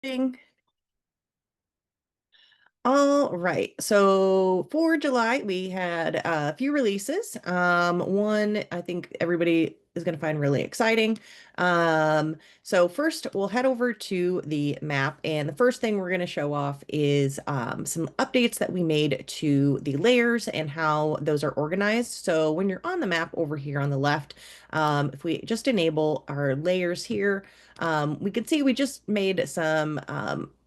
Ding. All right. So for July, we had a few releases. One I think everybody is going to find really exciting. So first, we'll head over to the map, and the first thing we're going to show off is some updates that we made to the layers and how those are organized. So when you're on the map over here on the left, if we just enable our layers here, we can see we just made some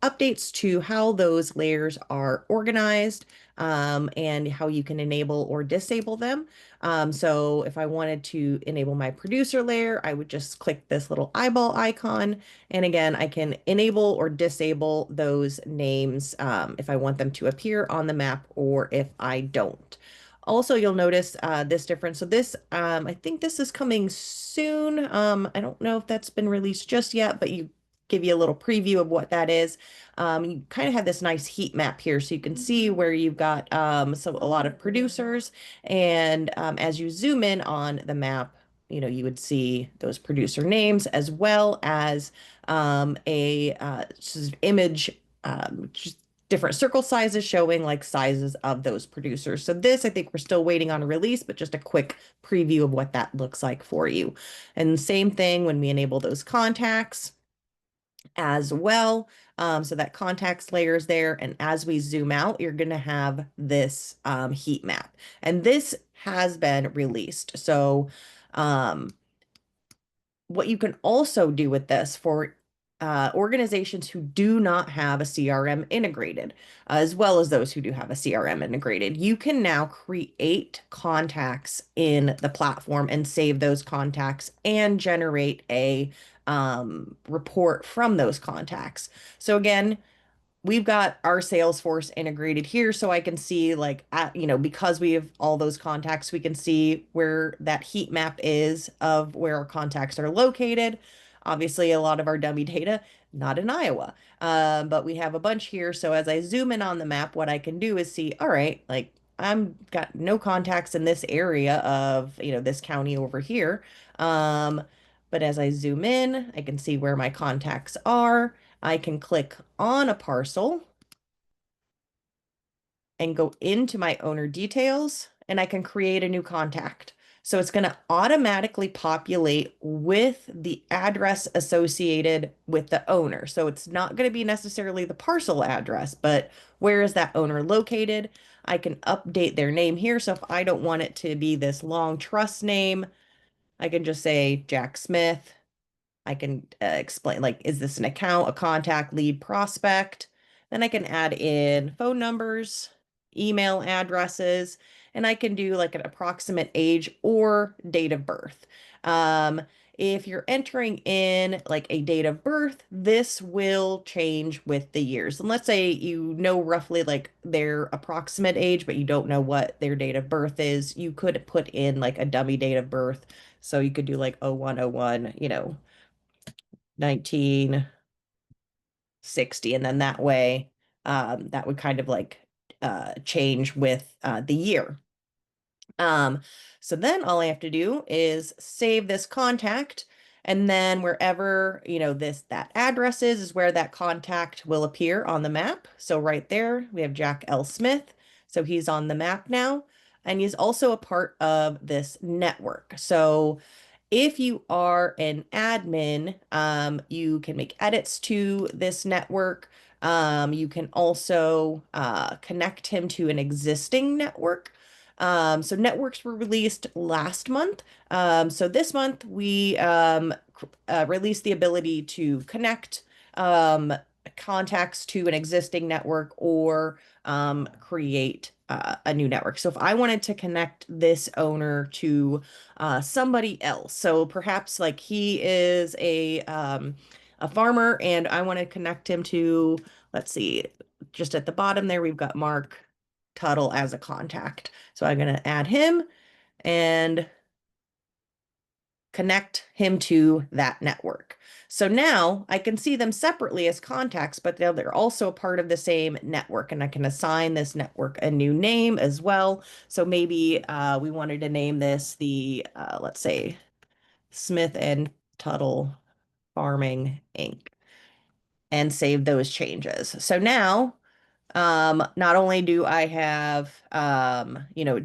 updates to how those layers are organized and how you can enable or disable them. So if I wanted to enable my producer layer, I would just click this little eyeball icon. And again, I can enable or disable those names if I want them to appear on the map or if I don't. Also, you'll notice this difference. So this, I think this is coming soon. I don't know if that's been released just yet, but you give you a little preview of what that is. You kind of have this nice heat map here, so you can see where you've got a lot of producers, and as you zoom in on the map, you would see those producer names as well as a sort of image, just different circle sizes showing like sizes of those producers. So this, I think we're still waiting on a release, but just a quick preview of what that looks like for you. And same thing when we enable those contacts as well. So that contacts layer is there. And as we zoom out, you're going to have this heat map. And this has been released. So um, what you can also do with this for organizations who do not have a CRM integrated, as well as those who do have a CRM integrated, you can now create contacts in the platform and save those contacts and generate a report from those contacts. So again, we've got our Salesforce integrated here so I can see like because we have all those contacts, we can see where that heat map is of where our contacts are located. Obviously, a lot of our dummy data not in Iowa, but we have a bunch here. So as I zoom in on the map, what I can do is see, all right, like I'm got no contacts in this area of this county over here. um, but as I zoom in, I can see where my contacts are. I can click on a parcel and go into my owner details, and I can create a new contact. So it's going to automatically populate with the address associated with the owner. So it's not going to be necessarily the parcel address, but where is that owner located? I can update their name here. So if I don't want it to be this long trust name, I can just say Jack Smith. I can explain, like, is this an account, a contact, lead, prospect? Then I can add in phone numbers, email addresses, and I can do like an approximate age or date of birth. Um, if you're entering in like a date of birth, this will change with the years. And let's say you know roughly like their approximate age, but you don't know what their date of birth is. You could put in like a dummy date of birth. So you could do like 0101, 1960, and then that way that would kind of like change with the year. um so then all I have to do is save this contact, and then wherever that address is where that contact will appear on the map. So right there we have Jack L. Smith, so he's on the map now, and he's also a part of this network. So if you are an admin, you can make edits to this network. You can also connect him to an existing network. So networks were released last month. So this month we released the ability to connect contacts to an existing network or create a new network. So if I wanted to connect this owner to somebody else, so perhaps like he is a farmer, and I want to connect him to, let's see, just at the bottom there, we've got Mark Tuttle as a contact. So I'm going to add him and connect him to that network. So now I can see them separately as contacts, but they're also a part of the same network, and I can assign this network a new name as well. So maybe we wanted to name this let's say, Smith and Tuttle Farming Inc. and save those changes. So now, not only do I have,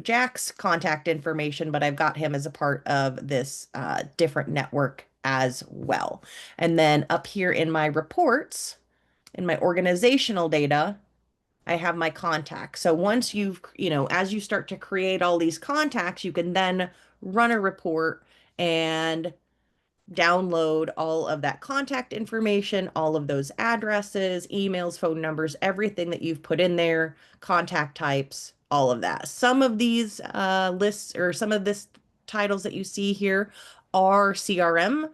Jack's contact information, but I've got him as a part of this different network as well. And then up here in my reports, in my organizational data, I have my contacts. So once as you start to create all these contacts, you can then run a report and download all of that contact information, all of those addresses, emails, phone numbers, everything that you've put in there, contact types, all of that. Some of these lists or some of this titles that you see here are CRM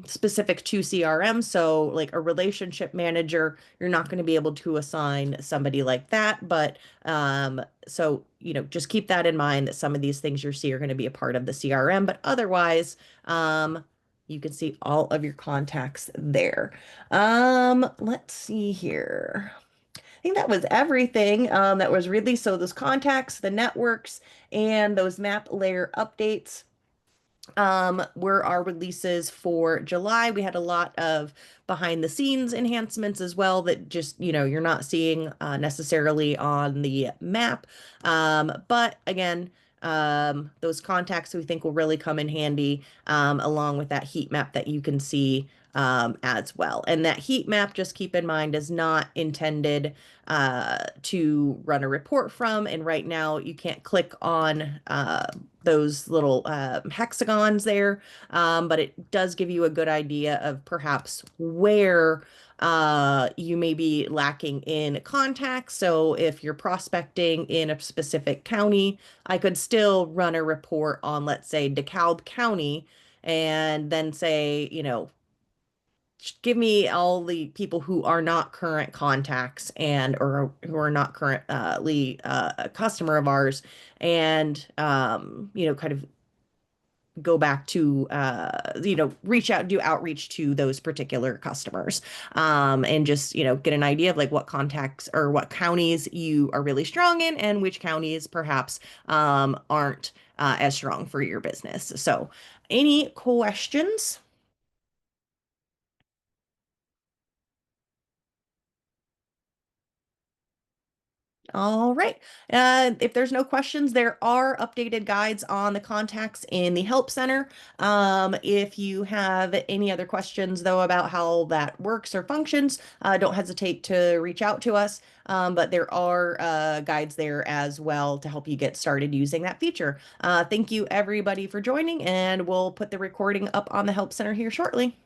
specific to CRM. So like a relationship manager, you're not going to be able to assign somebody like that. But just keep that in mind that some of these things you see are going to be a part of the CRM, but otherwise, um, you can see all of your contacts there. Let's see here. I think that was everything that was released. So those contacts, the networks, and those map layer updates were our releases for July. We had a lot of behind the scenes enhancements as well that just, you're not seeing necessarily on the map. But again, those contacts we think will really come in handy along with that heat map that you can see as well. And that heat map, just keep in mind, is not intended to run a report from. And right now, you can't click on those little hexagons there, but it does give you a good idea of perhaps where you may be lacking in contacts. So if you're prospecting in a specific county, I could still run a report on, let's say, DeKalb County, and then say, give me all the people who are not current contacts and or who are not currently a customer of ours, and kind of go back to reach out, do outreach to those particular customers, and just get an idea of like what contacts or what counties you are really strong in and which counties perhaps aren't as strong for your business. So any questions? All right. If there's no questions, there are updated guides on the contacts in the Help Center. If you have any other questions, though, about how that works or functions, don't hesitate to reach out to us. But there are guides there as well to help you get started using that feature. Thank you, everybody, for joining, and we'll put the recording up on the Help Center here shortly.